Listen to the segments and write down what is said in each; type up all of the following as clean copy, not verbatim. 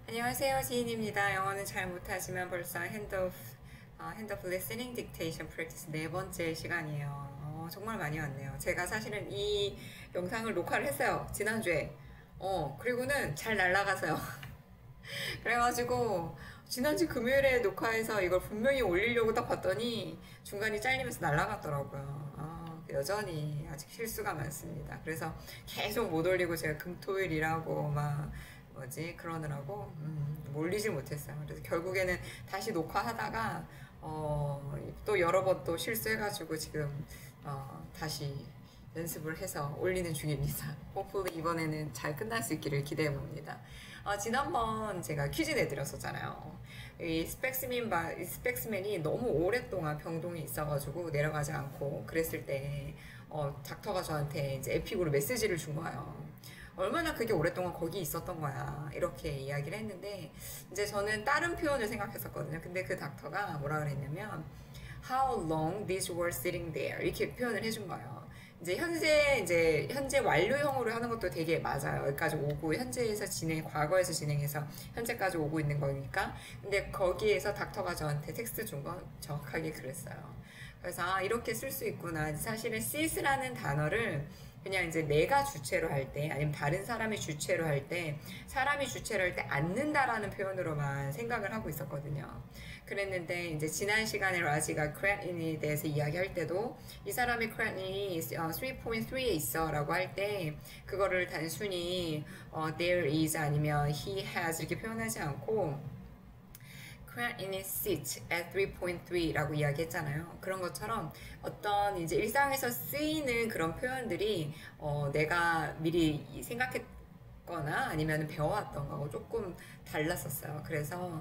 안녕하세요, 지인입니다. 영어는 잘 못하지만 벌써 핸드 오프 리스닝 딕테이션 프랙티스 네 번째 시간이에요. 정말 많이 왔네요. 제가 사실은 이 영상을 녹화를 했어요. 지난주에. 그리고는 잘 날라가서요. 그래가지고 지난주 금요일에 녹화해서 이걸 분명히 올리려고 딱 봤더니 중간에 잘리면서 날라갔더라고요. 여전히 아직 실수가 많습니다. 그래서 계속 못 올리고 제가 금토일 일하고 막 그러느라고 몰리질 못했어요. 그래서 결국에는 다시 녹화하다가 또 여러 번 또 실수해가지고 지금 다시 연습을 해서 올리는 중입니다. hopefully 이번에는 잘 끝날 수 있기를 기대해 봅니다. 지난번 제가 퀴즈 내드렸었잖아요. 이 스펙스맨이 너무 오랫동안 병동에 있어가지고 내려가지 않고 그랬을 때 닥터가 저한테 이제 에픽으로 메시지를 준 거예요. 얼마나 그게 오랫동안 거기 있었던 거야. 이렇게 이야기를 했는데, 이제 저는 다른 표현을 생각했었거든요. 근데 그 닥터가 뭐라 그랬냐면, How long these were sitting there? 이렇게 표현을 해준 거예요. 현재 완료형으로 하는 것도 되게 맞아요. 여기까지 오고, 과거에서 진행해서 현재까지 오고 있는 거니까. 근데 거기에서 닥터가 저한테 텍스트 준 건 정확하게 그랬어요. 그래서, 이렇게 쓸 수 있구나. 사실은 sit라는 단어를 그냥 이제 내가 주체로 할 때, 아니면 다른 사람이 주체로 할 때, 사람이 주체로 할 때 앉는다라는 표현으로만 생각을 하고 있었거든요. 그랬는데, 이제 지난 시간에 라지가 크레아틴에 대해서 이야기할 때도, 이 사람이 크레아틴이 3.3에 있어 라고 할 때, 그거를 단순히 there is 아니면 he has 이렇게 표현하지 않고, creatinine sits at 3.3라고 이야기했잖아요. 그런 것처럼 어떤 이제 일상에서 쓰이는 그런 표현들이 내가 미리 생각했거나 아니면 배워왔던 거하고 조금 달랐었어요. 그래서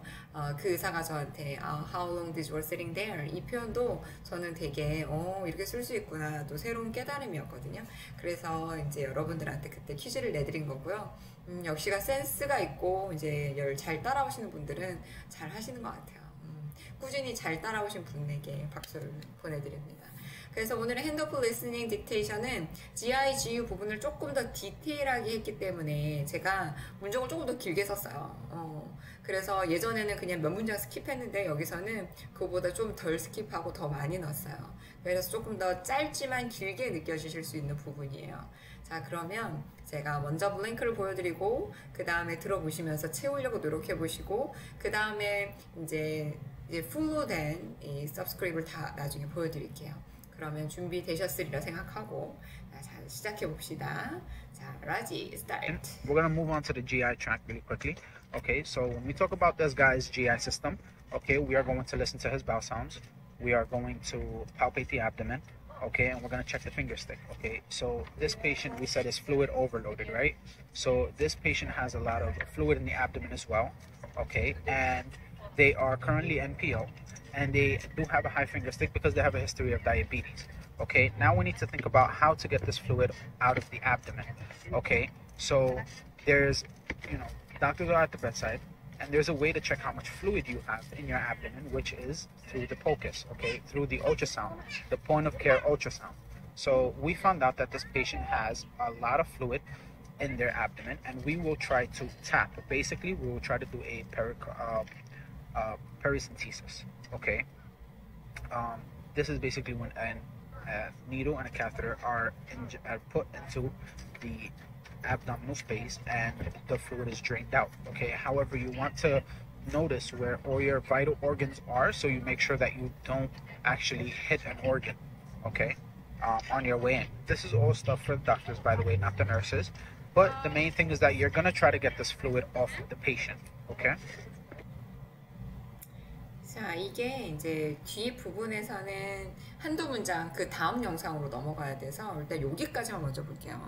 그 의사가 저한테 How long did you were sitting there? 이 표현도 저는 되게 이렇게 쓸 수 있구나 또 새로운 깨달음이었거든요. 그래서 이제 여러분들한테 그때 퀴즈를 내드린 거고요. 역시가 센스가 있고 이제 잘 따라오시는 분들은 잘 하시는 것 같아요. 꾸준히 잘 따라오신 분에게 박수를 보내드립니다. 그래서 오늘의 핸드오프 리스닝 딕테이션은 GI, GU 부분을 조금 더 디테일하게 했기 때문에 제가 문장을 조금 더 길게 썼어요. 그래서 예전에는 그냥 몇 문장 스킵했는데 여기서는 그거보다 좀 덜 스킵하고 더 많이 넣었어요. 그래서 조금 더 짧지만 길게 느껴지실 수 있는 부분이에요. 자, 그러면 제가 먼저 블랭크를 보여드리고 그 다음에 들어보시면서 채우려고 노력해 보시고 그 다음에 이제 풀로 된 이 서브스크립을 다 나중에 보여드릴게요. 그러면 준비되셨으리라 생각하고 자, 시작해 봅시다. 자, 라지, start. We're going to move on to the GI tract really quickly. Okay, so when we talk about this guy's GI system, okay, we are going to listen to his bowel sounds. We are going to palpate the abdomen, okay, and we're going to check the finger stick. Okay, so this patient we said is fluid overloaded, right? So this patient has a lot of fluid in the abdomen as well, okay, and they are currently NPO, and they do have a high finger stick because they have a history of diabetes. Okay, now we need to think about how to get this fluid out of the abdomen. Okay, so there's, doctors are at the bedside, and there's a way to check how much fluid you have in your abdomen, which is through the POCUS, okay, through the ultrasound, the point of care ultrasound. So we found out that this patient has a lot of fluid in their abdomen, and we will try to tap. Basically, we will try to do a pericentesis, okay? This is basically when a needle and a catheter are put into the abdominal space and the fluid is drained out, okay? However, you want to notice where all your vital organs are so you make sure that you don't actually hit an organ, okay, on your way in. This is all stuff for the doctors, by the way, not the nurses. But the main thing is that you're going to try to get this fluid off the patient, okay? 자, 이게 이제 뒤 부분에서는 한두 문장 그 다음 영상으로 넘어가야 돼서 일단 여기까지만 먼저 볼게요.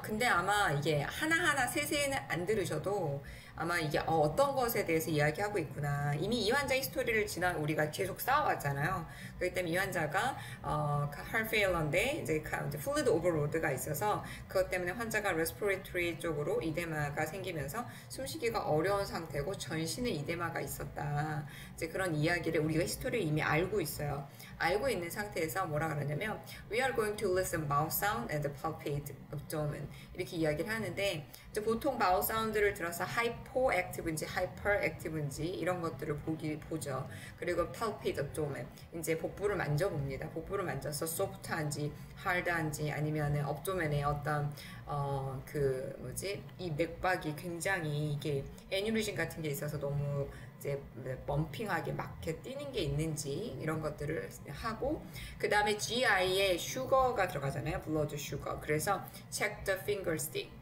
근데 아마 이게 하나하나 세세히는 안 들으셔도 아마 이게 어떤 것에 대해서 이야기하고 있구나. 이미 이 환자의 스토리를 우리가 계속 쌓아왔잖아요. 그렇기 때문에 이 환자가 heart failure인데 이제 fluid overload가 있어서 그것 때문에 환자가 respiratory 쪽으로 이데마가 생기면서 숨쉬기가 어려운 상태고 전신에 이데마가 있었다. 이제 그런 이야기를 우리가 히스토리를 이미 알고 있어요. 알고 있는 상태에서 뭐라 그러냐면 We are going to listen mouth sound and palpate abdomen 이렇게 이야기를 하는데 이제 보통 바울 사운드를 들어서 hypoactive인지 hyperactive인지 이런 것들을 보죠. 그리고 palpate abdomen 이제 복부를 만져봅니다. 복부를 만져서 soft한지 hard한지 아니면은 abdomen에 어떤 이 맥박이 굉장히 이게 애뉴리즘 같은 게 있어서 너무 이제 범핑하게 막 이렇게 뛰는 게 있는지 이런 것들을 하고 그 다음에 GI에 슈거가 들어가잖아요. 블러드 슈거. 그래서 check the finger stick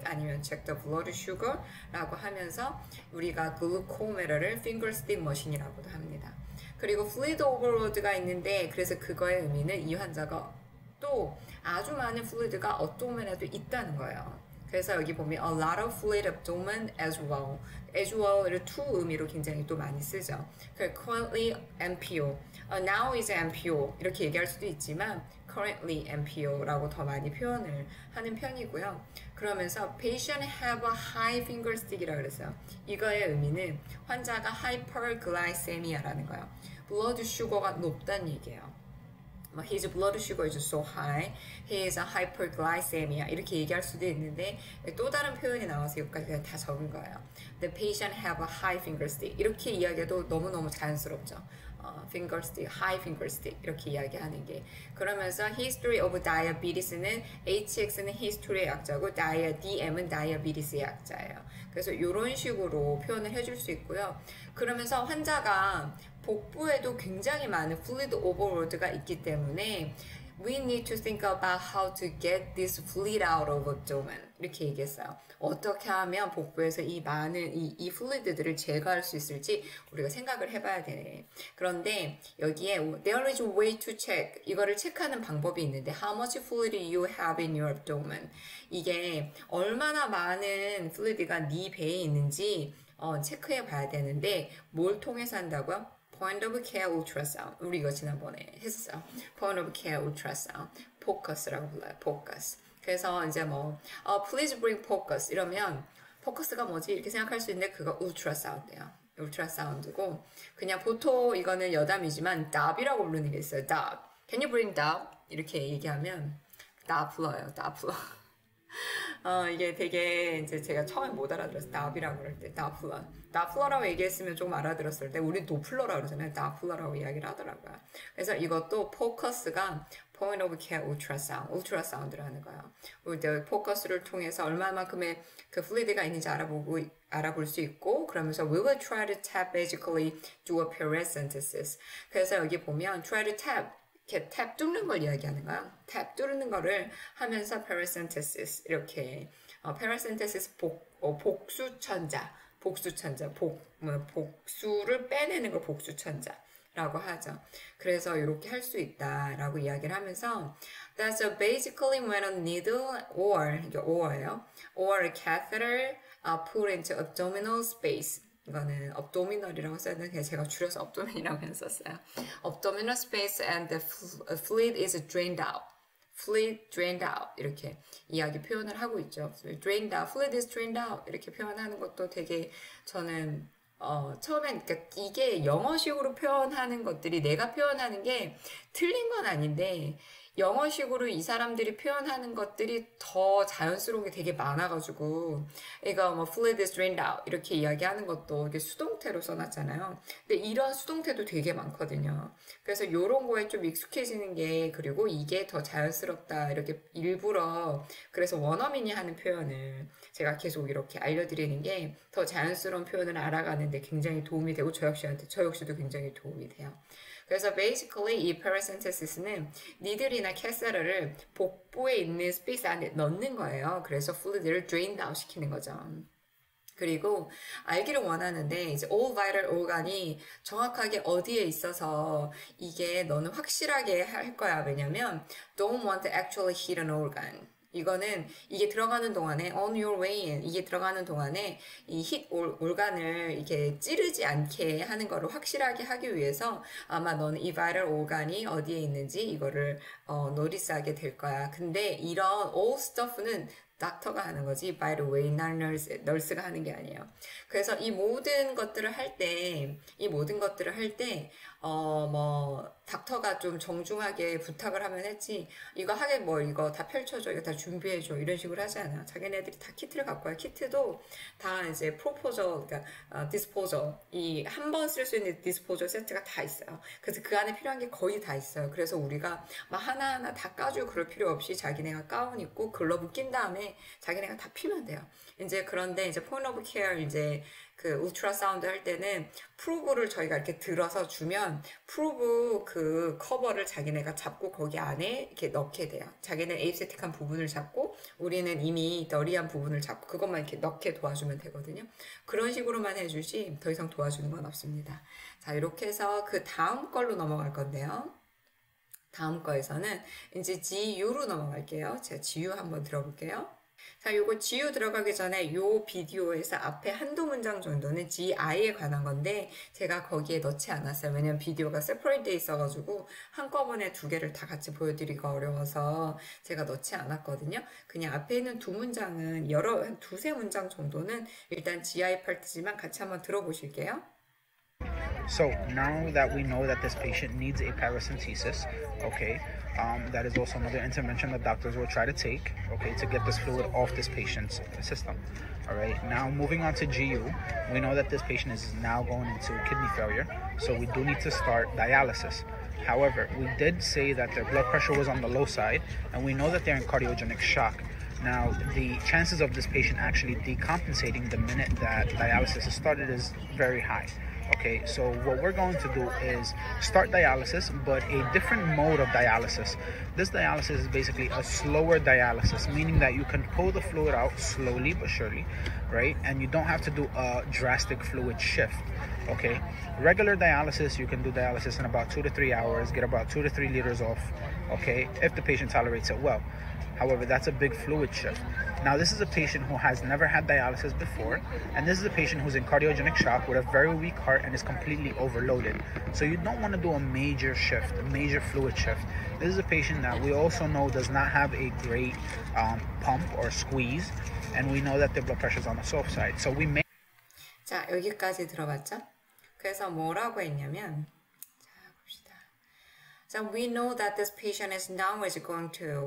아니면 check the blood sugar라고 하면서 우리가 글루코메라를 finger stick 머신이라고도 합니다. 그리고 fluid overload가 있는데 그래서 그거의 의미는 이 환자가 또 아주 많은 fluid가 abdomen에도 있다는 거예요. 그래서 여기 보면 a lot of fluid abdomen as well를 to 의미로 굉장히 또 많이 쓰죠. currently MPO, now is MPO 이렇게 얘기할 수도 있지만 currently MPO라고 더 많이 표현을 하는 편이고요. 그러면서 patient have a high finger stick이라고 그랬어요. 이거의 의미는 환자가 hyperglycemia라는 거예요. blood sugar가 높다는 얘기예요. His blood sugar is so high. He is a hyperglycemia. 이렇게 얘기할 수도 있는데 또 다른 표현이 나와서 여기까지 그냥 다 적은 거예요. The patient have a high finger stick. 이렇게 이야기해도 너무너무 자연스럽죠. finger stick, high finger stick 이렇게 이야기하는 게 그러면서 history of diabetes는 HX는 history의 약자고 DM은 diabetes의 약자예요. 그래서 이런 식으로 표현을 해줄 수 있고요. 그러면서 환자가 복부에도 굉장히 많은 fluid overload가 있기 때문에 we need to think about how to get this fluid out of abdomen 이렇게 얘기했어요. 어떻게 하면 복부에서 이 많은 이 fluid들을 제거할 수 있을지 우리가 생각을 해봐야 되네. 그런데 여기에 there is a way to check 이거를 체크하는 방법이 있는데 how much fluid you have in your abdomen 이게 얼마나 많은 fluid가 네 배에 있는지 체크해 봐야 되는데 뭘 통해서 한다고요? Point of care ultrasound. 우리 이거 지난번에 했었어요. Point of care ultrasound. 포커스라고 불러요. 포커스. 그래서 이제 please bring focus 이러면 포커스가 뭐지? 이렇게 생각할 수 있는데 그거 울트라사운드예요. 울트라사운드고 그냥 보통 이거는 여담이지만 답이라고 부르는 게 있어요. 답. Can you bring 답? 이렇게 얘기하면 다플러예요. 다플러. 이게 되게 이제 제가 처음에 못 알아들었어요. 답이라고 그럴 때 다플러. 다플러라고 얘기했으면 조금 알아들었을 때 우리 도플러라고 그러잖아요. 다플러라고 이야기를 하더라고요. 그래서 이것도 포커스가 Point of Care Ultrasound, 울트라사운드를 하는 거예요. 우리 포커스를 통해서 얼마만큼의 그 플루이드가 있는지 알아볼 수 있고 그러면서 we will try to tap basically do a paracentesis. 그래서 여기 보면 try to tap 이렇게 탭 뚫는 걸 이야기하는 거야. 탭 뚫는 거를 하면서 paracentesis 이렇게 paracentesis 복수천자 복수를 빼내는 걸 복수천자라고 하죠. 그래서 이렇게 할 수 있다라고 이야기를 하면서 that's basically when a needle 이게 or예요. or a catheter put into abdominal space. 이거는 abdominal이라고 썼는데 제가 줄여서 abdomen이라고 했었어요. abdominal space and the fluid is drained out. fluid drained out 이렇게 이야기 표현을 하고 있죠. drained out, fluid is drained out 이렇게 표현하는 것도 되게 저는 처음엔 그러니까 이게 영어식으로 표현하는 것들이 내가 표현하는 게 틀린 건 아닌데 영어식으로 이 사람들이 표현하는 것들이 더 자연스러운 게 되게 많아가지고 이거 fluid is drained out 이렇게 이야기하는 것도 이게 수동태로 써놨잖아요. 근데 이런 수동태도 되게 많거든요. 그래서 이런 거에 좀 익숙해지는 게 그리고 이게 더 자연스럽다 이렇게 일부러 그래서 원어민이 하는 표현을 제가 계속 이렇게 알려드리는 게 더 자연스러운 표현을 알아가는데 굉장히 도움이 되고 저 역시도 굉장히 도움이 돼요. 그래서 basically 이 paracentesis,는 니들이나 캐세터를 복부에 있는 스페이스 안에 넣는 거예요. 그래서 fluid를 drained out 시키는 거죠. 그리고 알기를 원하는데 이제 all vital organ이 정확하게 어디에 있어서 이게 너는 확실하게 할 거야. 왜냐면 don't want to actually hit an organ. 이거는 이게 들어가는 동안에 on your way in 이게 들어가는 동안에 이 hit organ을 이렇게 찌르지 않게 하는 거를 확실하게 하기 위해서 아마 너는 이 vital organ이 어디에 있는지 이거를 노티스하게 될 거야. 근데 이런 all stuff는 닥터가 하는 거지 by the way 난 널스가 하는 게 아니에요. 그래서 이 모든 것들을 할 때 뭐 닥터가 좀 정중하게 부탁을 하면 했지 이거 하게 뭐 이거 다 펼쳐줘 이거 다 준비해줘 이런 식으로 하지 않아. 자기네들이 다 키트를 갖고 와요. 키트도 다 이제 프로포저 그러니까 디스포저 이 한 번 쓸 수 있는 디스포저 세트가 다 있어요. 그래서 그 안에 필요한 게 거의 다 있어요. 그래서 우리가 막 하나하나 다 까주고 그럴 필요 없이 자기네가 가운 입고 글러브 낀 다음에 자기네가 다 피면 돼요. 이제 그런데 이제 포인트 오브 케어 이제 그 울트라사운드 할 때는 프로브를 저희가 이렇게 들어서 주면 프로브 그 커버를 자기네가 잡고 거기 안에 이렇게 넣게 돼요. 자기는 에이셉틱한 부분을 잡고 우리는 이미 더리한 부분을 잡고 그것만 이렇게 넣게 도와주면 되거든요. 그런 식으로만 해주지 더 이상 도와주는 건 없습니다. 자, 이렇게 해서 그 다음 걸로 넘어갈 건데요. 다음 거에서는 이제 GU로 넘어갈게요. 제가 GU 한번 들어볼게요. 자, 요거 GU 들어가기 전에 요 비디오에서 앞에 한두 문장 정도는 GI에 관한 건데 제가 거기에 넣지 않았어요. 왜냐면 비디오가 세퍼레이트 돼 있어가지고 한꺼번에 두 개를 다 같이 보여드리기가 어려워서 제가 넣지 않았거든요. 그냥 앞에 있는 두 문장은 한 두세 문장 정도는 일단 GI 파트지만 같이 한번 들어보실게요. So now that we know that this patient needs a paracentesis, okay, that is also another intervention that doctors will try to take, okay, to get this fluid off this patient's system. All right, now moving on to GU, we know that this patient is now going into kidney failure, so we do need to start dialysis. However, we did say that their blood pressure was on the low side, and we know that they're in cardiogenic shock. Now, the chances of this patient actually decompensating the minute that dialysis is started is very high. Okay, so what we're going to do is start dialysis, but a different mode of dialysis. This dialysis is basically a slower dialysis, meaning that you can pull the fluid out slowly but surely, right? And you don't have to do a drastic fluid shift. Okay, regular dialysis, you can do dialysis in about 2 to 3 hours, get about 2 to 3 liters off, okay, if the patient tolerates it well. However, that's a big fluid shift. Now, this is a patient who has never had dialysis before, and this is a patient who's in cardiogenic shock with a very weak heart and is completely overloaded. So you don't want to do a major shift, a major fluid shift. This is a patient that we also know does not have a great pump or squeeze, and we know that their blood pressure is on the soft side. So we may... 자, 여기까지 들어봤죠? 그래서 뭐라고 했냐면 So we know that this patient is now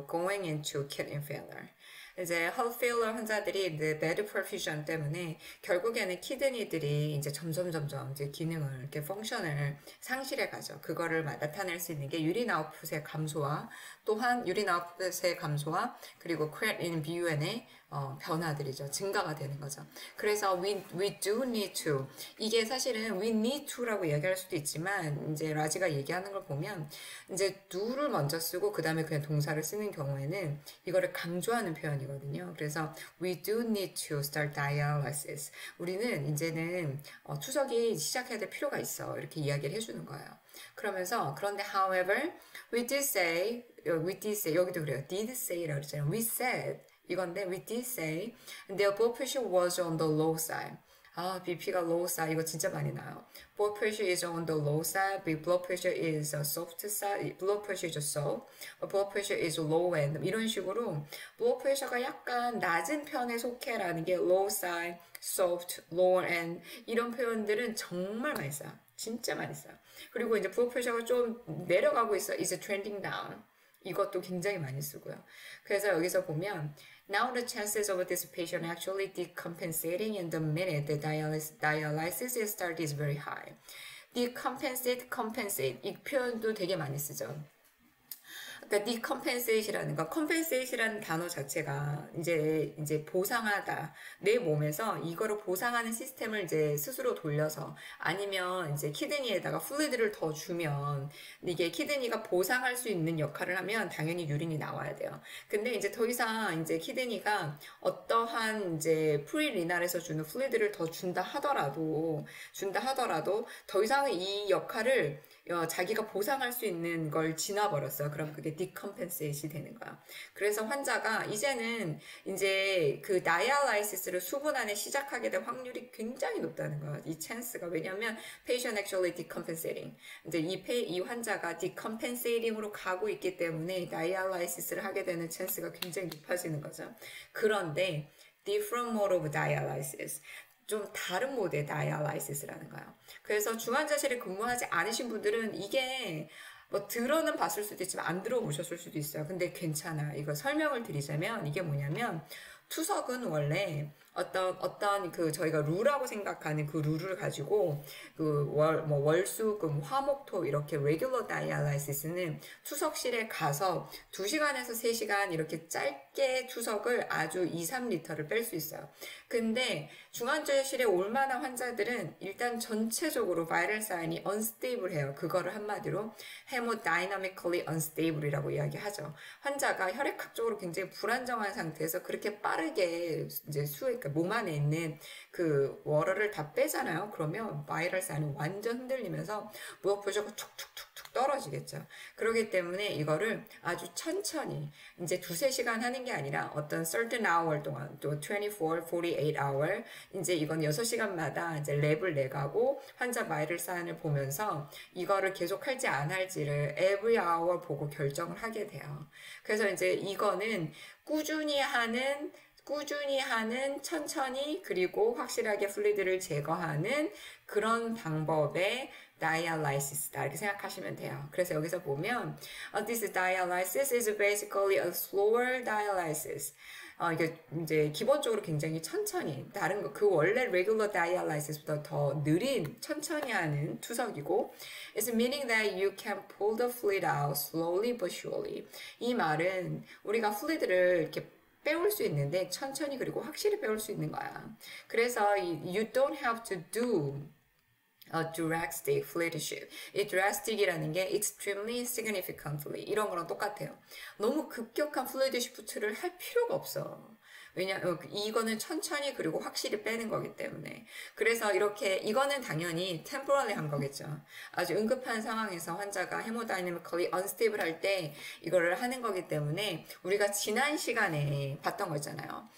going into kidney failure. 이제 heart failure 환자들이 이제 bad perfusion 때문에 결국에는 키드니들이 이제 점점 이제 기능을 이렇게 펑션을 상실해 가죠. 그거를 나타낼 수 있는 게 유린 아웃풋의 감소와 또한 유린 아웃풋의 감소와 그리고 creatinine, BUN의 변화들이죠. 증가가 되는 거죠. 그래서 we do need to 이게 사실은 we need to라고 얘기할 수도 있지만 이제 라지가 얘기하는 걸 보면 이제 do를 먼저 쓰고 그 다음에 그냥 동사를 쓰는 경우에는 이거를 강조하는 표현이거든요. 그래서 we do need to start dialysis. 우리는 이제는 투석이 시작해야 될 필요가 있어. 이렇게 이야기를 해주는 거예요. 그러면서 그런데 however we did say 여기도 그래요. did say라고 그랬잖아요. we said 이건데 we did say their blood pressure was on the low side. BP가 low side 이거 진짜 많이 나요. Blood pressure is on the low side. Blood pressure is soft side. Blood pressure is soft. Blood pressure is low end. 이런 식으로 blood pressure가 약간 낮은 편에 속해라는 게 low side, soft, lower end 이런 표현들은 정말 많이 써요. 진짜 많이 써요. 그리고 이제 blood pressure가 좀 내려가고 있어. is trending down. 이것도 굉장히 많이 쓰고요. 그래서 여기서 보면 Now the chances of this patient actually decompensating in the minute the dialysis is started is very high. Decompensate, compensate 이 표현도 되게 많이 쓰죠. 그러니까 decompensate이라는 거, compensate이라는 단어 자체가 이제 보상하다. 내 몸에서 이거를 보상하는 시스템을 이제 스스로 돌려서 아니면 이제 키드니에다가 플루이드를 더 주면 이게 키드니가 보상할 수 있는 역할을 하면 당연히 유린이 나와야 돼요. 근데 이제 더 이상 이제 키드니가 어떠한 이제 프리리날에서 주는 플루이드를 더 준다 하더라도 더 이상 이 역할을 자기가 보상할 수 있는 걸 지나버렸어요. 그럼 그게 decompensate이 되는 거야. 그래서 환자가 이제는 이제 그 다이알라이시스를 수분 안에 시작하게 될 확률이 굉장히 높다는 거야. 이 찬스가. 왜냐면 patient actually decompensating. 이제 이 환자가 decompensating으로 가고 있기 때문에 다이알라이시스를 하게 되는 찬스가 굉장히 높아지는 거죠. 그런데 different mode of dialysis. 좀 다른 모드의 다이알라이시스라는 거예요. 그래서 중환자실에 근무하지 않으신 분들은 이게 뭐 들어는 봤을 수도 있지만 안 들어보셨을 수도 있어요. 근데 괜찮아요. 이거 설명을 드리자면 이게 뭐냐면 투석은 원래 어떤 그 저희가 룰이라고 생각하는 그 룰을 가지고 그 뭐 월수금 화목토 이렇게 레귤러 다이알라이시스는 투석실에 가서 2시간에서 3시간 이렇게 짧게 투석을 아주 2, 3리터를 뺄 수 있어요. 근데 중환자실에 올 만한 환자들은 일단 전체적으로 바이럴 사인이 unstable해요. 그거를 한마디로 hemodynamically unstable이라고 이야기하죠. 환자가 혈액학적으로 굉장히 불안정한 상태에서 그렇게 빠르게 이제 그러니까 몸 안에 있는 그 워러를 다 빼잖아요. 그러면 바이럴 사인이 완전 흔들리면서 무엇보다도 툭툭툭툭 떨어지겠죠. 그렇기 때문에 이거를 아주 천천히 이제 2-3시간 하는 게 아니라 어떤 certain hour 동안 또 24, 48 hour 이제 이건 6시간마다 이제 랩을 내가고 환자 바이럴 사인을 보면서 이거를 계속 할지 안 할지를 every hour 보고 결정을 하게 돼요. 그래서 이제 이거는 꾸준히 하는 천천히 그리고 확실하게 플루이드를 제거하는 그런 방법의 dialysis 이렇게 생각하시면 돼요. 그래서 여기서 보면 this dialysis is basically a slower dialysis. 이게 이제 기본적으로 굉장히 천천히 다른 거 그 원래 regular dialysis보다 더 느린 천천히 하는 투석이고 it's meaning that you can pull the fluid out slowly but surely. 이 말은 우리가 플루이드를 이렇게 빼올 수 있는데 천천히 그리고 확실히 빼올 수 있는 거야. 그래서 you don't have to do a drastic fluid shift. 이 drastic이라는 게 extremely significantly 이런 거랑 똑같아요. 너무 급격한 플루이드 시프트를 할 필요가 없어. 왜냐면 이거는 천천히 그리고 확실히 빼는 거기 때문에. 그래서 이렇게 이거는 당연히 temporarily 한 거겠죠. 아주 응급한 상황에서 환자가 hemodynamically unstable 할 때 이거를 하는 거기 때문에 우리가 지난 시간에 봤던 거 있잖아요.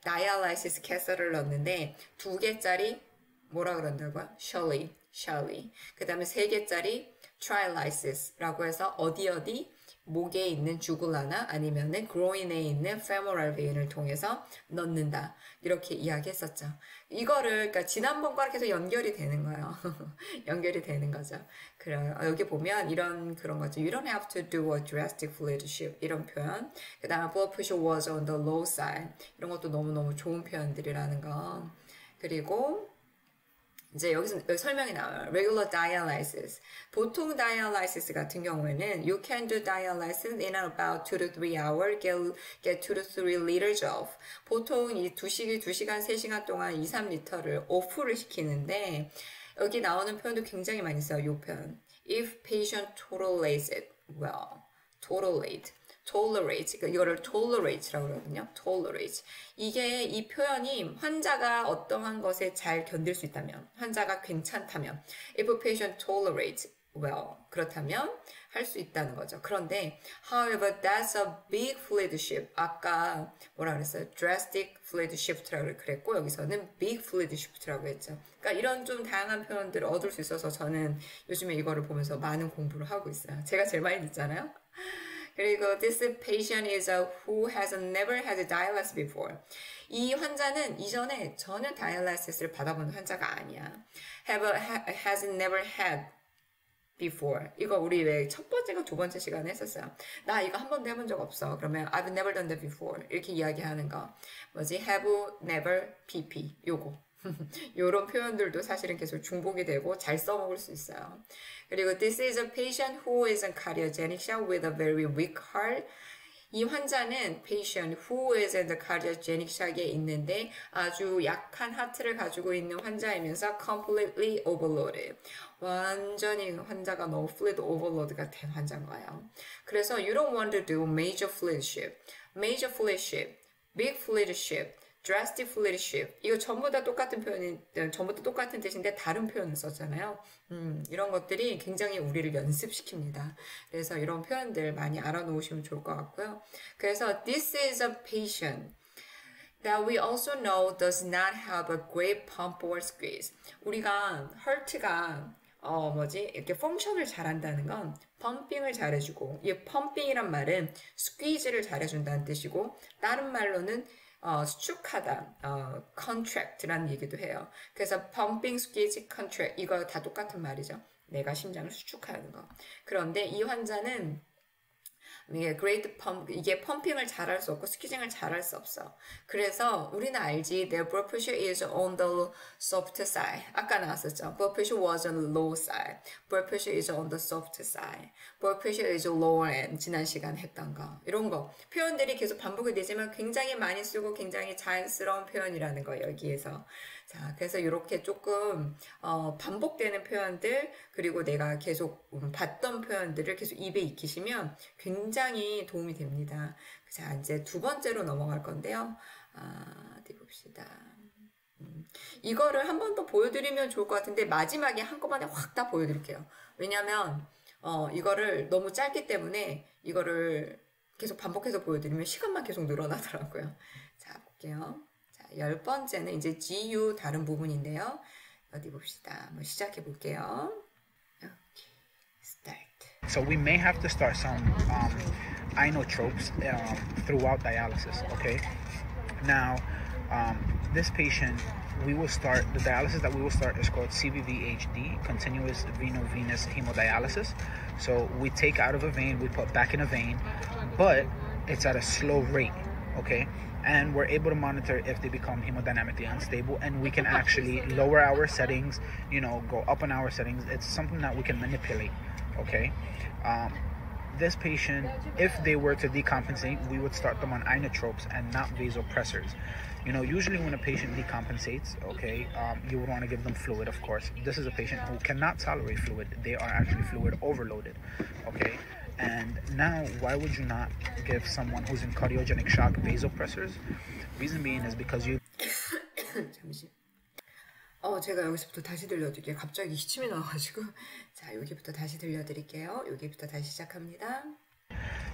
dialysis catheter를 넣었는데 2개짜리 뭐라 그런다고요? Shelly. 그 다음에 3개짜리 trialysis라고 해서 어디 목에 있는 주굴라나 아니면은 groin에 있는 femoral vein을 통해서 넣는다. 이렇게 이야기했었죠. 이거를 그러니까 지난번과 계속 연결이 되는 거예요. 연결이 되는 거죠. 그래요. 여기 보면 이런 그런 거죠. You don't have to do a drastic fluid shift 이런 표현. 그 다음에 blood pressure was on the low side 이런 것도 너무너무 좋은 표현들이라는 거. 그리고 이제 여기서 설명이 나와요. Regular dialysis. 보통 dialysis 같은 경우에는 you can do dialysis in about 2 to 3 hours, get 2 to 3 liters off. 보통 이 2시간, 3시간 동안 2, 3리터를 오프를 시키는데 여기 나오는 표현도 굉장히 많이 써요. 이 표현. If patient tolerates it well. tolerate, 그러니까 이거를 tolerate라고 그러거든요. tolerate. 이게 이 표현이 환자가 어떠한 것에 잘 견딜 수 있다면, 환자가 괜찮다면, if a patient tolerates well, 그렇다면 할 수 있다는 거죠. 그런데 however, that's a big fluid shift. 아까 뭐라 그랬어요? drastic fluid shift라고 그랬고 여기서는 big fluid shift라고 했죠. 그러니까 이런 좀 다양한 표현들을 얻을 수 있어서 저는 요즘에 이거를 보면서 많은 공부를 하고 있어요. 제가 제일 많이 듣잖아요. 그리고 this patient is who has never had dialysis before. 이 환자는 이전에 전혀 다이알라이시스를 받아본 환자가 아니야. has never had before. 이거 우리 왜 첫 번째가 두 번째 시간에 했었어요. 나 이거 한 번도 해본 적 없어. 그러면 I've never done that before. 이렇게 이야기하는 거. 뭐지? have never pp. 요거. 요런 표현들도 사실은 계속 중복이 되고 잘 써먹을 수 있어요. 그리고 this is a patient who is in cardiogenic shock with a very weak heart. 이 환자는 patient who is in the cardiogenic shock에 있는데 아주 약한 하트를 가지고 있는 환자이면서 completely overloaded. 완전히 환자가 너무 fluid overload가 된 환자인 거예요. 그래서 you don't want to do major fluid shift, big fluid shift, drastic fluid shift. 이거 전부 다 똑같은 전부 다 똑같은 뜻인데 다른 표현을 썼잖아요. 이런 것들이 굉장히 우리를 연습시킵니다. 그래서 이런 표현들 많이 알아놓으시면 좋을 것 같고요. 그래서 this is a patient that we also know does not have a great pump or squeeze. 우리가 heart가 이렇게 펑션을 잘한다는 건 펌핑을 잘해주고 이 펌핑이란 말은 스퀴즈를 잘해준다는 뜻이고 다른 말로는 수축하다, contract라는 얘기도 해요. 그래서 pumping, squeeze, contract 이거 다 똑같은 말이죠. 내가 심장을 수축하는 거. 그런데 이 환자는 이게 그레이트 펌 이게 펌핑을 잘할 수 없고 스퀴징을 잘할 수 없어. 그래서 우리는 알지. Their blood pressure is on the soft side. 아까 나왔었죠. Blood pressure was on the low side. Blood pressure is on the soft side. Blood pressure is lower end. 지난 시간 했던 거. 이런 거. 표현들이 계속 반복이 되지만 굉장히 많이 쓰고 굉장히 자연스러운 표현이라는 거 여기에서. 자, 그래서 이렇게 조금 반복되는 표현들 그리고 내가 계속 봤던 표현들을 계속 입에 익히시면 굉장히 도움이 됩니다. 자, 이제 두 번째로 넘어갈 건데요. 어디 봅시다. 이거를 한 번 더 보여드리면 좋을 것 같은데 마지막에 한꺼번에 확 다 보여드릴게요. 왜냐면 이거를 너무 짧기 때문에 이거를 계속 반복해서 보여드리면 시간만 계속 늘어나더라고요. 자, 볼게요. 10번째는 이제 GU 다른 부분인데요. 어디 봅시다. 한번 시작해 볼게요. Okay, start. So we may have to start some inotropes throughout dialysis, okay? Now, this patient, we will start, the dialysis that we will start is called CVVHD, continuous veno-venous hemodialysis. So we take out of a vein, we put back in a vein, but it's at a slow rate, okay? And we're able to monitor if they become hemodynamically unstable, and we can actually lower our settings, you know, go up on our settings. It's something that we can manipulate, okay? This patient, if they were to decompensate, we would start them on inotropes and not vasopressors. You know, usually when a patient decompensates, okay, you would want to give them fluid, of course. This is a patient who cannot tolerate fluid. They are actually fluid overloaded, okay? And now, why would you not give someone who's in cardiogenic shock vasopressors? Reason being is because you... 잠시. 제가 여기서부터 다시 들려드릴게요. 갑자기 기침이 나와가지고. 자, 여기부터 다시 들려드릴게요. 여기부터 다시 시작합니다.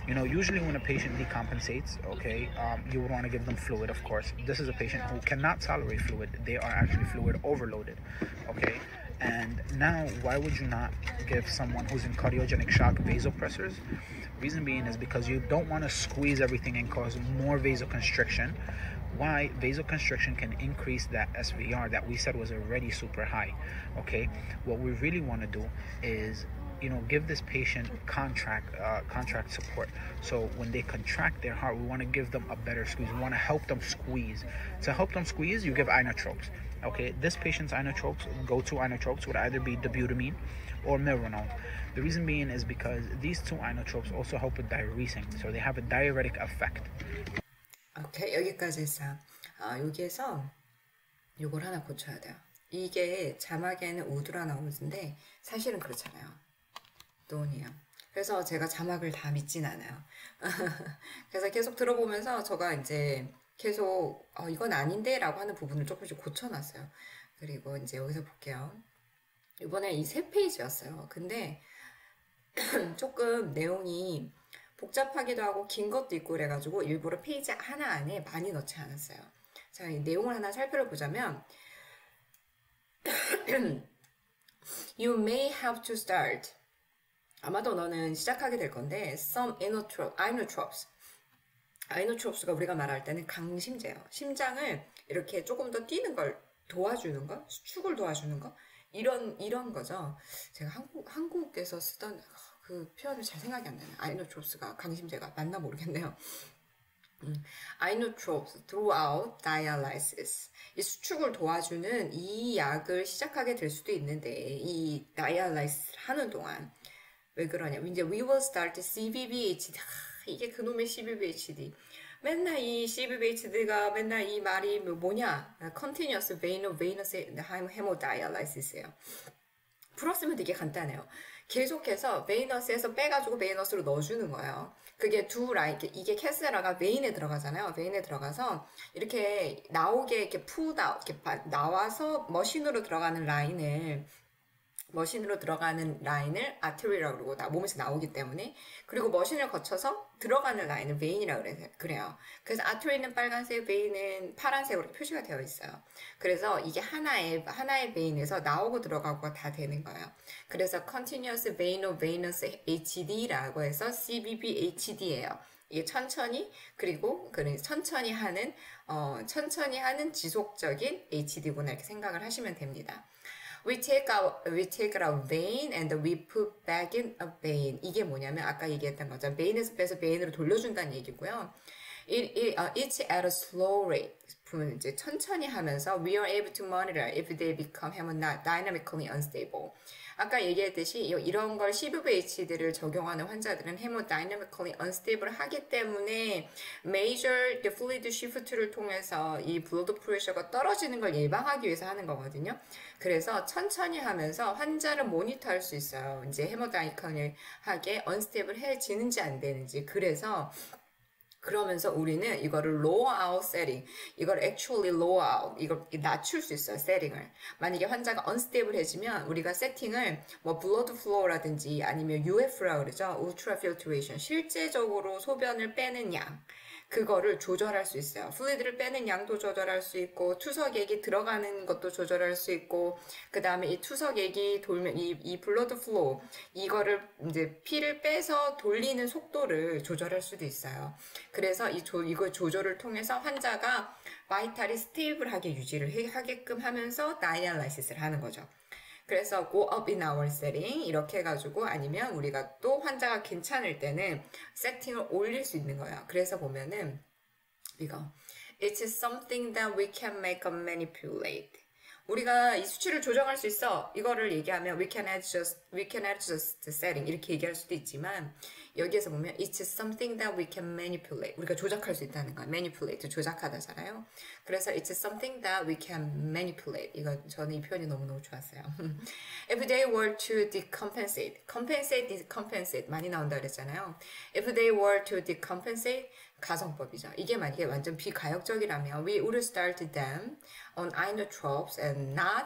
You know, usually when a patient decompensates, okay, you would want to give them fluid, of course. This is a patient who cannot tolerate fluid. They are actually fluid overloaded, okay? And now, why would you not give someone who's in cardiogenic shock vasopressors? Reason being is because you don't want to squeeze everything and cause more vasoconstriction. Why? Vasoconstriction can increase that SVR that we said was already super high, okay? What we really want to do is, you know, give this patient contract support. So when they contract their heart, we want to give them a better squeeze. We want to help them squeeze. To help them squeeze, you give inotropes. Okay, this patient's inotropes, go-to inotropes would either be dobutamine or milrinone. The reason being is because these two inotropes also help with diuresing, so they have a diuretic effect. 오케이, 여기까지 했어. 여기에서 요걸 하나 고쳐야 돼요. 이게 자막에는 우드라 나오는데 사실은 그렇잖아요. 돈이요. 그래서 제가 자막을 다 믿진 않아요. 그래서 계속 들어보면서 제가 이제 계속 이건 아닌데 라고 하는 부분을 조금씩 고쳐놨어요. 그리고 이제 여기서 볼게요. 이번에 이 3페이지였어요. 근데 조금 내용이 복잡하기도 하고 긴 것도 있고 그래가지고 일부러 페이지 하나 안에 많이 넣지 않았어요. 자, 이 내용을 하나 살펴보자면 You may have to start. 아마도 너는 시작하게 될 건데 some inotropes. 인otropes가 우리가 말할 때는 강심제예요. 심장을 이렇게 조금 더 뛰는 걸 도와주는 거, 수축을 도와주는 거, 이런 거죠. 제가 한국에서 쓰던 그 표현이 잘 생각이 안 나네요. 인otropes가 강심제가 맞나 모르겠네요. inotropes throughout dialysis. 이 수축을 도와주는 이 약을 시작하게 될 수도 있는데 이 dialysis 하는 동안 왜 그러냐? 이제 we will start CVVHD. 이게 그놈의 CVVHD. 맨날 이 CVVHD가 맨날 이 말이 뭐냐? Continuous venous hemodialysis예요. 풀었으면 되게 간단해요. 계속해서 베이너스에서 빼가지고 베이너스로 넣어주는 거예요. 그게 두 라인, 이게 캐스라가 베인에 들어가잖아요. 베인에 들어가서 이렇게 나오게 이렇게 이렇게 나와서 머신으로 들어가는 라인을 아테리라고 그러고 몸에서 나오기 때문에 그리고 머신을 거쳐서 들어가는 라인을 베인이라고 그래요. 그래서 아테리는 빨간색, 베인은 파란색으로 표시가 되어 있어요. 그래서 이게 하나의 베인에서 나오고 들어가고 다 되는 거예요. 그래서 Continuous Venous HD라고 해서 CVVHD예요. 이게 천천히 그리고 천천히 하는 지속적인 HD구나 이렇게 생각을 하시면 됩니다. We take out a vein and we put back in a vein. 이게 뭐냐면 아까 얘기했던 거죠. ve인에서 빼서 vein으로 돌려준다는 얘기고요. It's at a slow rate. 이제 천천히 하면서 we are able to monitor if they become dynamically unstable. 아까 얘기했듯이 이런 걸 CVHD를 적용하는 환자들은 hemodynamically unstable 하기 때문에 major fluid shift를 통해서 이 blood pressure가 떨어지는 걸 예방하기 위해서 하는 거거든요. 그래서 천천히 하면서 환자를 모니터할 수 있어요. 이제 hemodynamically unstable 안 되는지. 그러면서 우리는 이거를 lower out setting, 이걸 actually lower out, 이걸 낮출 수 있어요, 세팅을. 만약에 환자가 unstable해지면 우리가 세팅을 뭐 blood flow라든지 아니면 UF라고 그러죠, ultra filtration, 실제적으로 소변을 빼는 양. 그거를 조절할 수 있어요. 플루이드를 빼는 양도 조절할 수 있고 투석액이 들어가는 것도 조절할 수 있고 그 다음에 이 투석액이 돌면 이 블러드 플로우 이거를 이제 피를 빼서 돌리는 속도를 조절할 수도 있어요. 그래서 이거 조절을 통해서 환자가 바이탈이 스테이블하게 유지를 하게끔 하면서 다이알라이시스를 하는 거죠. 그래서 go up in our setting 이렇게 해가지고 아니면 우리가 또 환자가 괜찮을 때는 세팅을 올릴 수 있는 거예요. 그래서 보면은 이거 It's something that we can make a manipulate. 우리가 이 수치를 조정할 수 있어. 이거를 얘기하면 we can adjust the setting 이렇게 얘기할 수도 있지만 여기에서 보면 it's something that we can manipulate. 우리가 조작할 수 있다는 거야. manipulate 조작하다잖아요. 그래서 it's something that we can manipulate. 이거 저는 이 표현이 너무너무 좋았어요. If they were to decompensate 많이 나온다 그랬잖아요. If they were to decompensate 가성법이죠. 이게 만약에 완전 비가역적이라면 we would start them on inotropes and not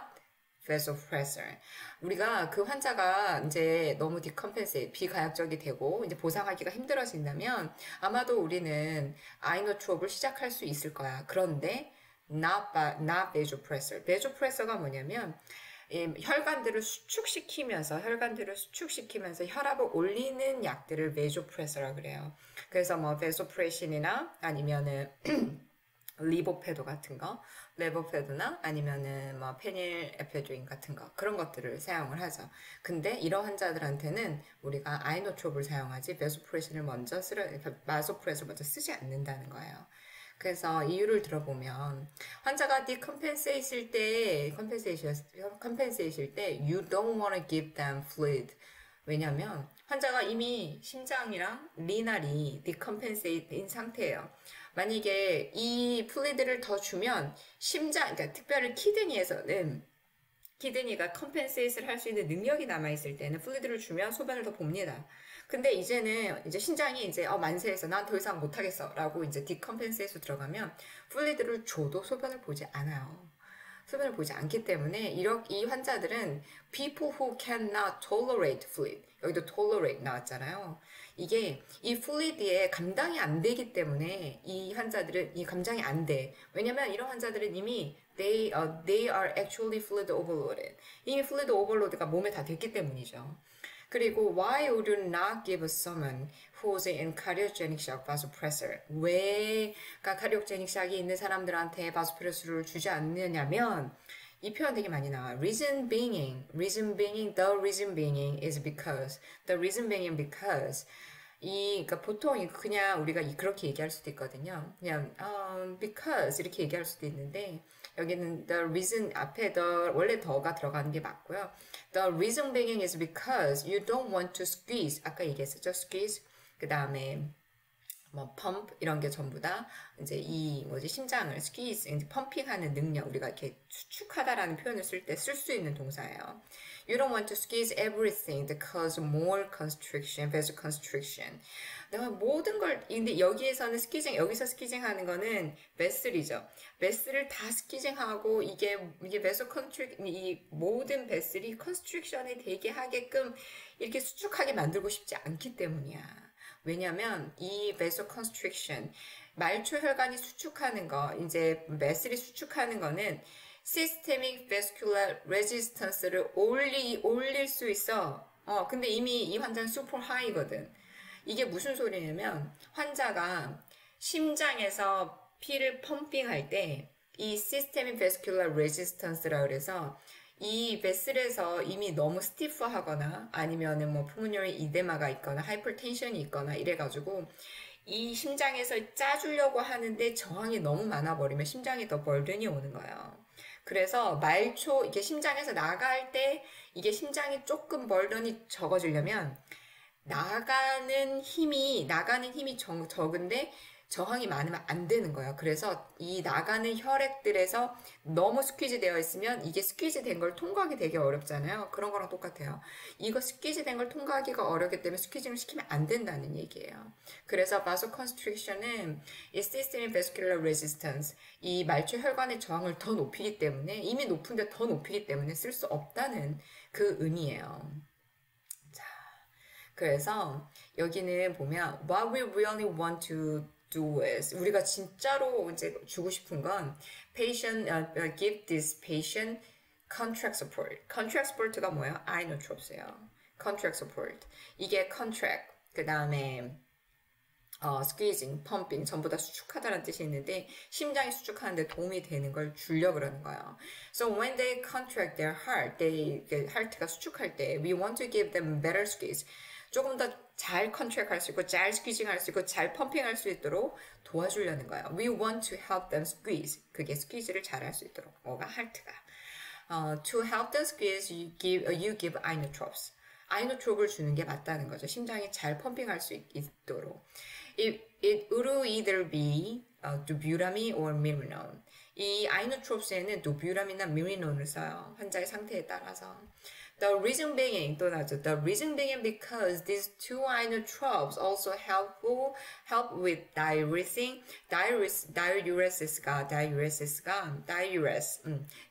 vasopressor. 우리가 그 환자가 이제 너무 decompensate, 비가역적이 되고 이제 보상하기가 힘들어진다면 아마도 우리는 inotrop을 시작할 수 있을 거야. 그런데 not vasopressor. vasopressor가 뭐냐면 혈관들을 수축시키면서 혈압을 올리는 약들을 vasopressor라고 그래요. 그래서 뭐 vasopressin이나 아니면은 리보페도 같은 거, 레보페도나 아니면은 뭐 페닐에페드린 같은 거 그런 것들을 사용을 하죠. 근데 이런 환자들한테는 우리가 아이노트롭을 사용하지 마소프레스를 먼저 쓰지 않는다는 거예요. 그래서 이유를 들어보면 환자가 decompensate일 때 you don't want to give them fluid. 왜냐면 환자가 이미 심장이랑 리날이 decompensate인 상태예요. 만약에 이 플루이드를 더 주면 그러니까 특별히 키드니에서는 키드니가 컴펜세이트를 할 수 있는 능력이 남아있을 때는 플루이드를 주면 소변을 더 봅니다. 근데 이제는 이제 신장이 이제 만세해서 난 더 이상 못하겠어 라고 이제 디컴펜세이트로 들어가면 플루이드를 줘도 소변을 보지 않아요. 소변을 보지 않기 때문에 이 환자들은 people who cannot tolerate fluid, 여기도 tolerate 나왔잖아요. 이게 이 fluid에 감당이 안 되기 때문에 이 환자들은 이 감당이 안 돼. 왜냐면 이런 환자들은 이미 they are actually fluid overloaded. 이미 fluid overload가 몸에 다 됐기 때문이죠. 그리고 why would you not give someone who's in cardiogenic shock vasopressor? 왜 cardiogenic shock이 있는 사람들한테 바소프레스를 주지 않느냐면 이 표현 되게 많이 나와요. the reason being is because 그러니까 보통 그냥 우리가 그렇게 얘기할 수도 있거든요. 그냥 because 이렇게 얘기할 수도 있는데 여기는 the reason 앞에 원래 더가 들어가는 게 맞고요. The reason being is because you don't want to squeeze. 아까 얘기했었죠. squeeze. 그 다음에 뭐 펌프 이런 게 전부 다 이제 심장을 squeeze, 이제 펌핑하는 능력 우리가 이렇게 수축하다라는 표현을 쓸 때 쓸 수 있는 동사예요. You don't want to squeeze everything that cause more constriction, vasoconstriction. 내가 모든 걸 근데 여기서 스키징 하는 거는 베슬이죠. 베슬을 다 스키징하고 이게 vasoconstriction 이 모든 베슬이 constriction이 되게 하게끔 이렇게 수축하게 만들고 싶지 않기 때문이야. 왜냐면 이 vasoconstriction 말초 혈관이 수축하는 거 이제 베슬이 수축하는 거는 systemic vascular resistance를 올릴 수 있어. 근데 이미 이 환자는 super high거든. 이게 무슨 소리냐면 환자가 심장에서 피를 펌핑할 때 이 시스테믹 베스큘러 레지스턴스라 그래서 이 베슬에서 이미 너무 스티프하거나 아니면은 뭐 푸모너리 이데마가 있거나 하이퍼텐션이 있거나 이래가지고 이 심장에서 짜주려고 하는데 저항이 너무 많아 버리면 심장이 더 벌든이 오는 거예요. 그래서 말초 이게 심장에서 나갈 때 이게 심장이 조금 벌든이 적어지려면 나가는 힘이 적은데 저항이 많으면 안 되는 거예요. 그래서 이 나가는 혈액들에서 너무 스퀴즈 되어 있으면 이게 스퀴즈 된 걸 통과하기 되게 어렵잖아요. 그런 거랑 똑같아요. 이거 스퀴즈 된 걸 통과하기가 어렵기 때문에 스퀴징을 시키면 안 된다는 얘기예요. 그래서 바소컨스트릭션은 이 시스테믹 베스큘러 레지스턴스, 이 말초 혈관의 저항을 더 높이기 때문에 이미 높은데 더 높이기 때문에 쓸 수 없다는 그 의미예요. 그래서 여기는 보면 what we really want to do is 우리가 진짜로 이제 주고 싶은 건 patient give this patient contract support. contract support가 뭐예요? inotrops예요. contract support. 이게 contract 그 다음에 squeezing, pumping 전부 다 수축하다는 뜻이 있는데 심장이 수축하는데 도움이 되는 걸 주려 그러는 거예요. So when they contract their heart, heart가 수축할 때 we want to give them better squeeze. 조금 더 잘 컨트랙 할 수 있고 잘 스퀴징 할 수 있고 잘 펌핑 할 수 있도록 도와주려는 거예요. We want to help them squeeze. 그게 스퀴즈를 잘 할 수 있도록. 뭐가 하트가. To help them squeeze, you give inotropes. 아이노트롭을 주는 게 맞다는 거죠. 심장이 잘 펌핑할 수 있도록. It would either be 도뷰라민 or 미리논. 이 아이노트롭스에는 도뷰라민이나 미리논을 써요. 환자의 상태에 따라서. The reason being, 또 나죠. The reason being because these two inotropes also help with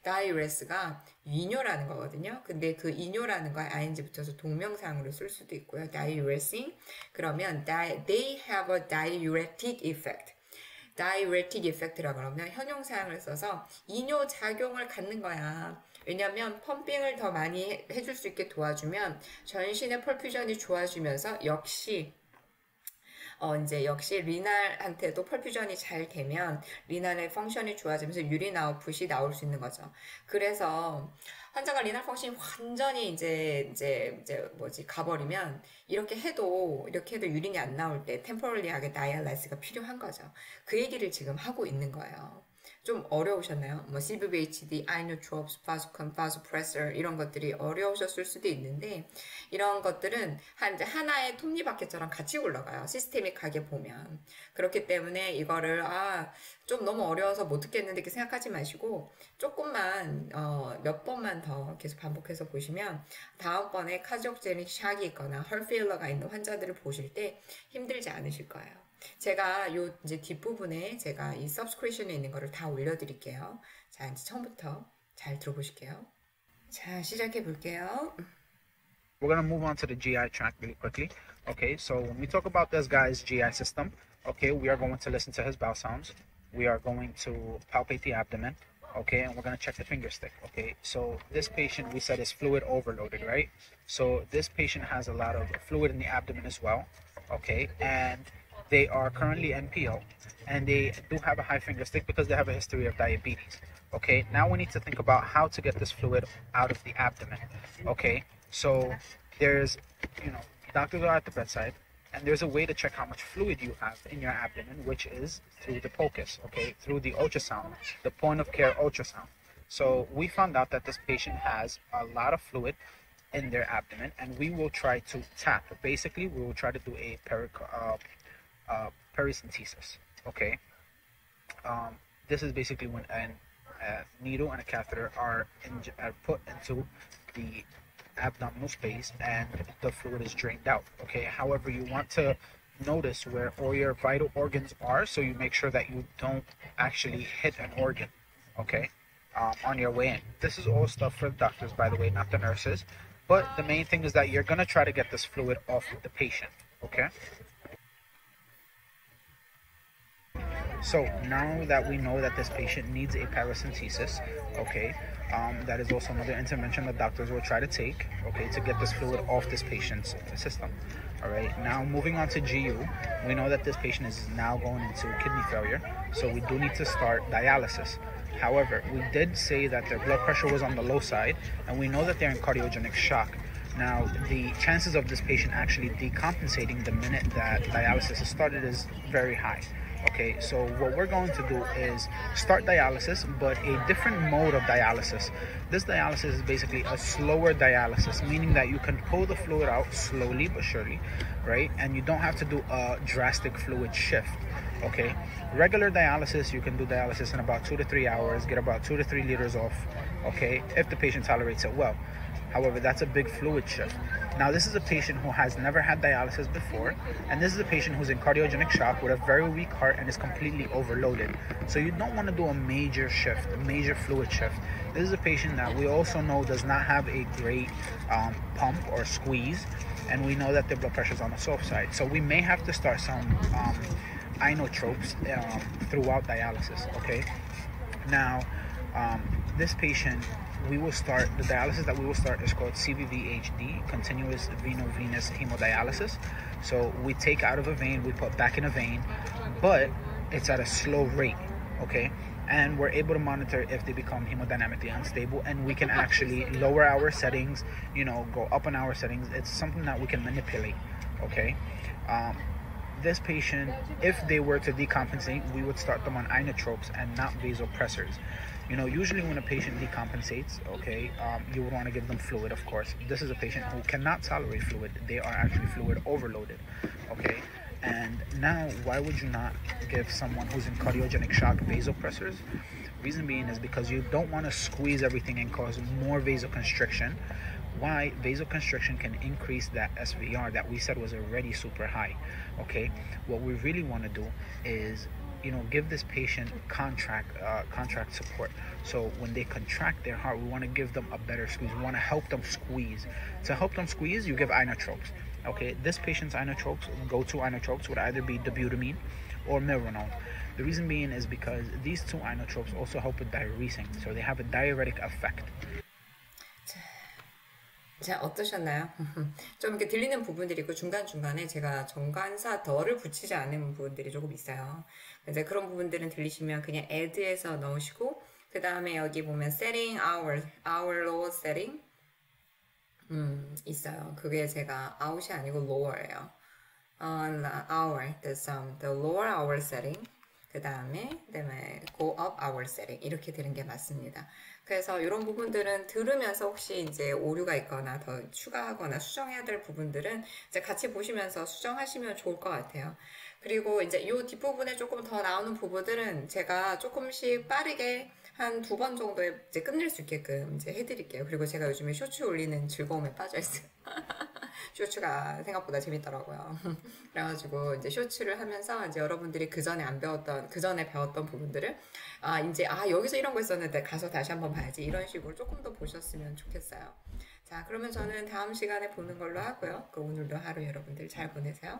diureses가 이뇨라는 거거든요. 근데 그 이뇨라는 거 ing 붙여서 동명사항으로 쓸 수도 있고요. diuresing. 그러면 they have a diuretic effect. diuretic effect라 그러면 현용사항을 써서 이뇨 작용을 갖는 거야. 왜냐면 펌핑을 더 많이 해줄 수 있게 도와주면 전신의 펄퓨전이 좋아지면서 역시 리날한테도 펄퓨전이 잘 되면 리날의 펑션이 좋아지면서 유린 아웃풋이 나올 수 있는 거죠. 그래서 환자가 리날 펑션이 완전히 가버리면 이렇게 해도 유린이 안 나올 때 템포럴리하게 다이알라이스가 필요한 거죠. 그 얘기를 지금 하고 있는 거예요. 좀 어려우셨나요? 뭐 CVHD, inotropes, vasopressor 이런 것들이 어려우셨을 수도 있는데 이런 것들은 하나의 톱니바퀴처럼 같이 굴러가요. 시스테믹하게 보면. 그렇기 때문에 이거를 좀 너무 어려워서 못 듣겠는데 이렇게 생각하지 마시고 조금만 몇 번만 더 계속 반복해서 보시면 다음번에 카디옥제닉 샥이 있거나 헐페일러가 있는 환자들을 보실 때 힘들지 않으실 거예요. 제가 요 이제 뒷부분에 제가 이 subscription에 있는 거를 다 올려드릴게요. 자, 이제 처음부터 잘 들어보실게요. 자, 시작해 볼게요. We're going to move on to the GI tract really quickly. Okay, so when we talk about this guy's GI system, okay, we are going to listen to his bowel sounds. We are going to palpate the abdomen. Okay, and we're going to check the finger stick. Okay, so this patient we said is fluid overloaded, right? So this patient has a lot of fluid in the abdomen as well. Okay, and they are currently NPO, and they do have a high finger stick because they have a history of diabetes. Okay, now we need to think about how to get this fluid out of the abdomen. Okay, so there's, doctors are at the bedside, and there's a way to check how much fluid you have in your abdomen, which is through the POCUS, okay, through the ultrasound, the point of care ultrasound. So we found out that this patient has a lot of fluid in their abdomen, and we will try to tap. Basically, we will try to do a pericentesis. Okay, this is basically when a needle and a catheter are put into the abdominal space and the fluid is drained out. Okay, however, you want to notice where all your vital organs are, so you make sure that you don't actually hit an organ. Okay, on your way in. This is all stuff for the doctors, by the way, not the nurses. But the main thing is that you're gonna try to get this fluid off the patient. Okay. So now that we know that this patient needs a paracentesis, okay, that is also another intervention that doctors will try to take, okay, to get this fluid off this patient's system. All right, now moving on to GU, we know that this patient is now going into kidney failure, so we do need to start dialysis. However, we did say that their blood pressure was on the low side, and we know that they're in cardiogenic shock. Now, the chances of this patient actually decompensating the minute that dialysis is started is very high. Okay, so what we're going to do is start dialysis, but a different mode of dialysis. This dialysis is basically a slower dialysis, meaning that you can pull the fluid out slowly but surely, right? And you don't have to do a drastic fluid shift. Okay, regular dialysis, you can do dialysis in about 2 to 3 hours, get about 2 to 3 liters off, okay, if the patient tolerates it well. However, that's a big fluid shift. Now, this is a patient who has never had dialysis before, and this is a patient who's in cardiogenic shock with a very weak heart and is completely overloaded. So you don't want to do a major shift, a major fluid shift. This is a patient that we also know does not have a great pump or squeeze, and we know that their blood pressure is on the soft side. So we may have to start some inotropes throughout dialysis, okay? Now, this patient, we will start, the dialysis that we will start is called CVVHD, continuous veno-venous hemodialysis. So we take out of a vein, we put back in a vein, but it's at a slow rate, okay? And we're able to monitor if they become hemodynamically unstable, and we can actually lower our settings, you know, go up on our settings. It's something that we can manipulate, okay? This patient, if they were to decompensate, we would start them on inotropes and not vasopressors. You know, usually when a patient decompensates, okay, you would want to give them fluid, of course. This is a patient who cannot tolerate fluid. They are actually fluid overloaded, okay? And now, why would you not give someone who's in cardiogenic shock vasopressors? Reason being is because you don't want to squeeze everything and cause more vasoconstriction. Why? Vasoconstriction can increase that SVR that we said was already super high, okay? What we really want to do is, you know, give this patient contract support. So when they contract their heart, we want to give them a better squeeze. We want to help them squeeze. To help them squeeze, you give inotropes. Okay, this patient's inotropes, go-to inotropes would either be dobutamine or milrinone. The reason being is because these two inotropes also help with diuresing, so they have a diuretic effect. 자, 어떠셨나요? 좀 이렇게 들리는 부분들이 있고 중간중간에 제가 정관사 덜을 붙이지 않은 부분들이 조금 있어요. 이제 그런 부분들은 들리시면 그냥 add에서 넣으시고, 그 다음에 여기 보면 setting hour low setting 있어요. 그게 제가 out이 아니고 lower예요. hour, the lower hour setting, 그 다음에 go up hour setting 이렇게 되는 게 맞습니다. 그래서 이런 부분들은 들으면서 혹시 이제 오류가 있거나 더 추가하거나 수정해야 될 부분들은 이제 같이 보시면서 수정하시면 좋을 것 같아요. 그리고 이제 이 뒷부분에 조금 더 나오는 부분들은 제가 조금씩 빠르게 한 2번 정도에 이제 끝낼 수 있게끔 이제 해드릴게요. 그리고 제가 요즘에 쇼츠 올리는 즐거움에 빠져있어요. 쇼츠가 생각보다 재밌더라고요. 그래가지고 이제 쇼츠를 하면서 이제 여러분들이 그 전에 배웠던 부분들을 이제 여기서 이런 거 있었는데 가서 다시 한번 봐야지 이런 식으로 조금 더 보셨으면 좋겠어요. 자, 그러면 저는 다음 시간에 보는 걸로 하고요. 오늘도 하루 여러분들 잘 보내세요.